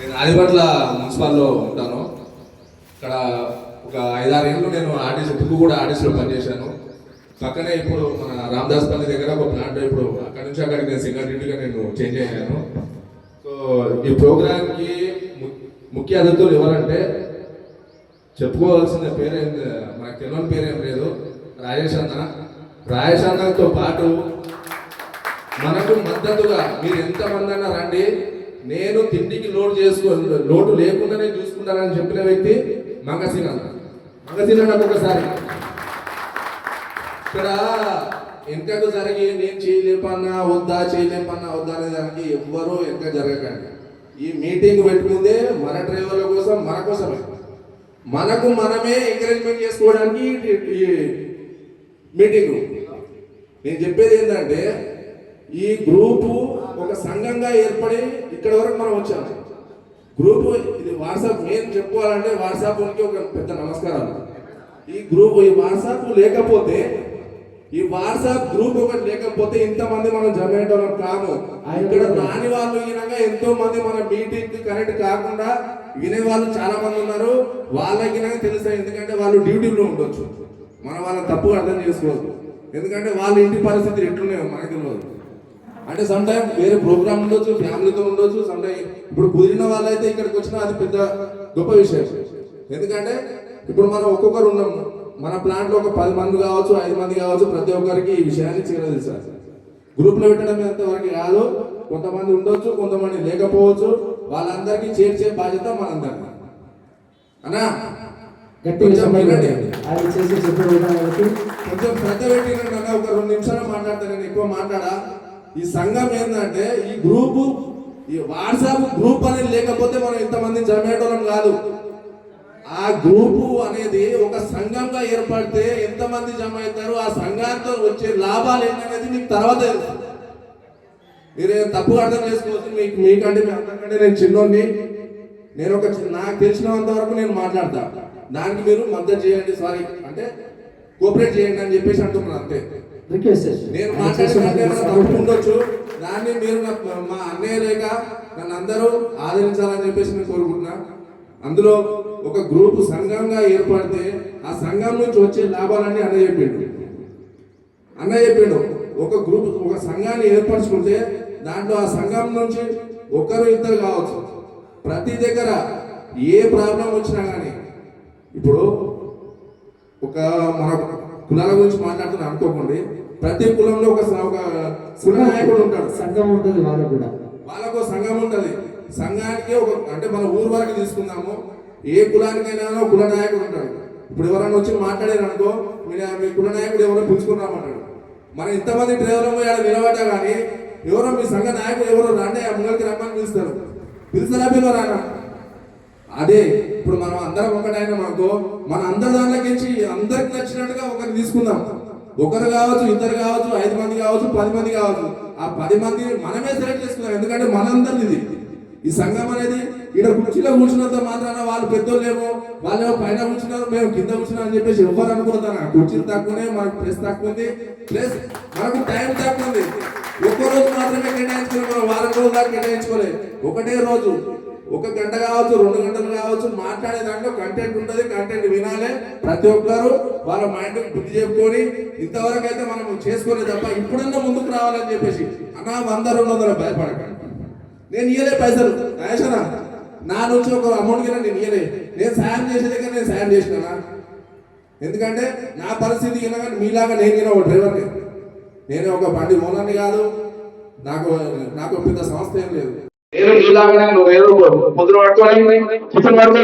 నేను ఆదిపట్ల మున్సిపాల్లో ఉంటాను. ఇక్కడ ఒక 5-6 ఏళ్ళు నేను ఆర్టీసీ కూడా ఆర్టీసీలో పనిచేశాను. పక్కనే ఇప్పుడు మన రామదాస్ పల్లి దగ్గర ఒక ప్లాంట్, ఇప్పుడు అక్కడి నుంచి అక్కడికి నేను సింగరేణిగా నేను చేంజ్ అయ్యాను. సో ఈ ప్రోగ్రామ్కి ముఖ్య అతిథులు ఎవరంటే చెప్పుకోవాల్సిన పేరేం, మనకు తెలియని పేరేం లేదు, రాజేష్ అన్న. రాజేష్ అన్నతో పాటు మనకు మద్దతుగా మీరు ఎంతమంది అన్నా రండి, నేను తిండికి లోటు లేకుండా నేను చూసుకుంటానని చెప్పిన వ్యక్తి మంగసీన్ అన్న. మంగసీన్ అన్నకు ఒకసారి ఇక్కడ వెనకకు జరిగి నేను చేయలేపన్నా వద్దా అనే దానికి ఎవ్వరూ వెనక జరగకండి. ఈ మీటింగ్ పెట్టుకుందే మన డ్రైవర్ల కోసం, మన కోసమే, మనకు మనమే ఎంకరేజ్మెంట్ చేసుకోవడానికి ఈ మీటింగ్. నేను చెప్పేది ఏంటంటే ఈ గ్రూపు ఒక సంఘంగా ఏర్పడి ఇక్కడ వరకు మనం వచ్చాము. గ్రూపు ఇది వాట్సాప్, నేను చెప్పుకోవాలంటే వాట్సాప్కి ఒక పెద్ద నమస్కారం. ఈ గ్రూప్, ఈ వాట్సాప్ లేకపోతే, ఈ వాట్సాప్ గ్రూప్ ఒకటి లేకపోతే ఇంతమంది మనం జమేయడం కాము. ఇక్కడ రాని వాళ్ళు వినగా ఎంతో మంది మన మీటింగ్ కనెక్ట్ కాకుండా వినే వాళ్ళు చాలా మంది ఉన్నారు. వాళ్ళకి తెలుస్తాయి, ఎందుకంటే వాళ్ళు డ్యూటీలో ఉండొచ్చు. మనం వాళ్ళని తప్పుగా అర్థం చేసుకోవద్దు, ఎందుకంటే వాళ్ళ ఇంటి పరిస్థితులు ఎట్లున్నాయో మనకు తెలియదు. అంటే సమ్ టైమ్ వేరే ప్రోగ్రామ్ ఉండొచ్చు, ఫ్యామిలీతో ఉండొచ్చు. సమ్ టైమ్ ఇప్పుడు కుదిరిన వాళ్ళైతే ఇక్కడికి వచ్చినా అది పెద్ద గొప్ప విషయం. ఎందుకంటే ఇప్పుడు మనం ఒక్కొక్కరు ఉన్నాము, మన ప్లాంట్లో ఒక 10 మంది కావచ్చు, 5 మంది కావచ్చు, ప్రతి ఒక్కరికి ఈ విషయాన్ని చేరదీశారు. గ్రూప్లో పెట్టడం ఎంతవరకు కాదు, కొంతమంది ఉండొచ్చు, కొంతమంది లేకపోవచ్చు. వాళ్ళందరికీ చేర్చే బాధ్యత మనందరికీ. అన్నా కొంచెం శ్రద్ధ పెట్టినండి అన్న. ఒక 2 నిమిషాలు మాట్లాడతా, నేను ఎక్కువ మాట్లాడా. ఈ సంఘం ఏంటంటే ఈ గ్రూపు, ఈ వాట్సాప్ గ్రూప్ అనేది లేకపోతే మనం ఇంతమంది జమేయడం కాదు. ఆ గ్రూపు అనేది ఒక సంఘంగా ఏర్పడితే ఎంతమంది జమ అవుతారు, ఆ సంఘంతో వచ్చే లాభాలు ఏంటనేది మీకు తర్వాత తెలుసు. మీరు తప్పు అర్థం చేసుకోవచ్చు. మీకంటే మీ అందరికంటే నేను చిన్నోడిని. నేను నాకు తెలిసినంత వరకు నేను మాట్లాడతా, దానికి మీరు మద్దతు చేయండి, సారీ అంటే కోఆపరేట్ చేయండి అని చెప్పేసి అంటున్నాను అంతే. నేను మాట్లాడే తప్పు ఉండొచ్చు, దాన్ని మీరు మా అన్నయ్య లేక నన్ను అందరూ ఆదరించాలని చెప్పేసి నేను కోరుకుంటున్నా. అందులో ఒక గ్రూప్ సంఘంగా ఏర్పడితే ఆ సంఘం నుంచి వచ్చే లాభాలన్నీ అన్నయ్య చెప్పిండు. ఒక గ్రూప్, ఒక సంఘాన్ని ఏర్పరచుకుంటే దాంట్లో ఆ సంఘం నుంచి ఒకరు ఇద్దరు కావచ్చు, ప్రతి దగ్గర ఏ ప్రాబ్లం వచ్చినా కానీ, ఇప్పుడు ఒక మన కులాల గురించి మాట్లాడుతున్నా అనుకోకండి, ప్రతి కులంలో ఒక కుల నాయకుడు ఉంటాడు, సంఘం ఉంటుంది, వాళ్ళకు సంఘం ఉంటుంది. సంఘానికి ఒక, అంటే మన ఊరు వరకు తీసుకుందాము, ఏ కులానికైనా కుల నాయకుడు ఉంటాడు. ఇప్పుడు ఎవరైనా వచ్చి మాట్లాడారు అనుకో, మీ కుల నాయకుడు ఎవరో పిలుచుకున్నామంటాడు. మనం ఇంతమంది డ్రైవర్లు ఆడ నిలబడ్డా కానీ ఎవరో మీ సంఘ నాయకుడు ఎవరో రాండి ఆ ముంగలికి రమ్మని పిలుస్తారా పిలవరానా? అదే ఇప్పుడు మనం అందరం ఒకటైనా అనుకో, మన అందరి దాంట్లోకి అందరికి నచ్చినట్టుగా ఒకరిని తీసుకుందాం. ఒకరు కావచ్చు, ఇద్దరు కావచ్చు, 5 మంది కావచ్చు, 10 మంది కావచ్చు. ఆ 10 మంది మనమే సెలెక్ట్ చేసుకుందాం. ఎందుకంటే మనందరిది ఈ సంఘం అనేది. ఇక్కడ కుర్చీలో కూర్చున్నంత మాత్రాన వాళ్ళు పెద్దోళ్ళేమో, వాళ్ళేమో పైన కూర్చున్నారు, మేము కింద కూర్చున్నాం అని చెప్పేసి ఎవ్వరు అనుకుంటాను. కుర్చీలు తక్కువనే, మనకు ప్రెస్ తక్కువ ఉంది, ప్లస్ మనకు టైం తక్కువ ఉంది. ఒక్కరోజు మాత్రమే కేటాయించుకోలేదు, మనం వారం రోజులు దాకా కేటాయించుకోలేదు. ఒకటే రోజు 1 గంట కావచ్చు, 2 గంటలు కావచ్చు, మాట్లాడే దాంట్లో కంటెంట్ ఉంటుంది. కంటెంట్ వినాలి. ప్రతి ఒక్కరు వాళ్ళ మైండ్ బుద్ధి చెప్పుకొని ఇంతవరకు అయితే మనం చేసుకోలేదు తప్ప ఇప్పుడన్నా ముందుకు రావాలని చెప్పేసి. అన్నా 100-200 భయపడకండి. నేను ఇయ్యలే పైసలు రాయేషనా, నా నుంచి ఒక అమౌంట్ కింద నేను ఇయ్యలే. నేను సాయం చేసే దగ్గర నేను సాయం చేసినా, ఎందుకంటే నా పరిస్థితి కింద మీలాగా నేను ఒక డ్రైవర్ని, నేను ఒక బండి ఓనర్ని కాదు, నాకు పెద్ద సంస్థ ఏం లేదు. నేను మీలాగానే నువ్వు ఏదో పొద్దున పట్టుకొని టిఫిన్ పట్టుకొని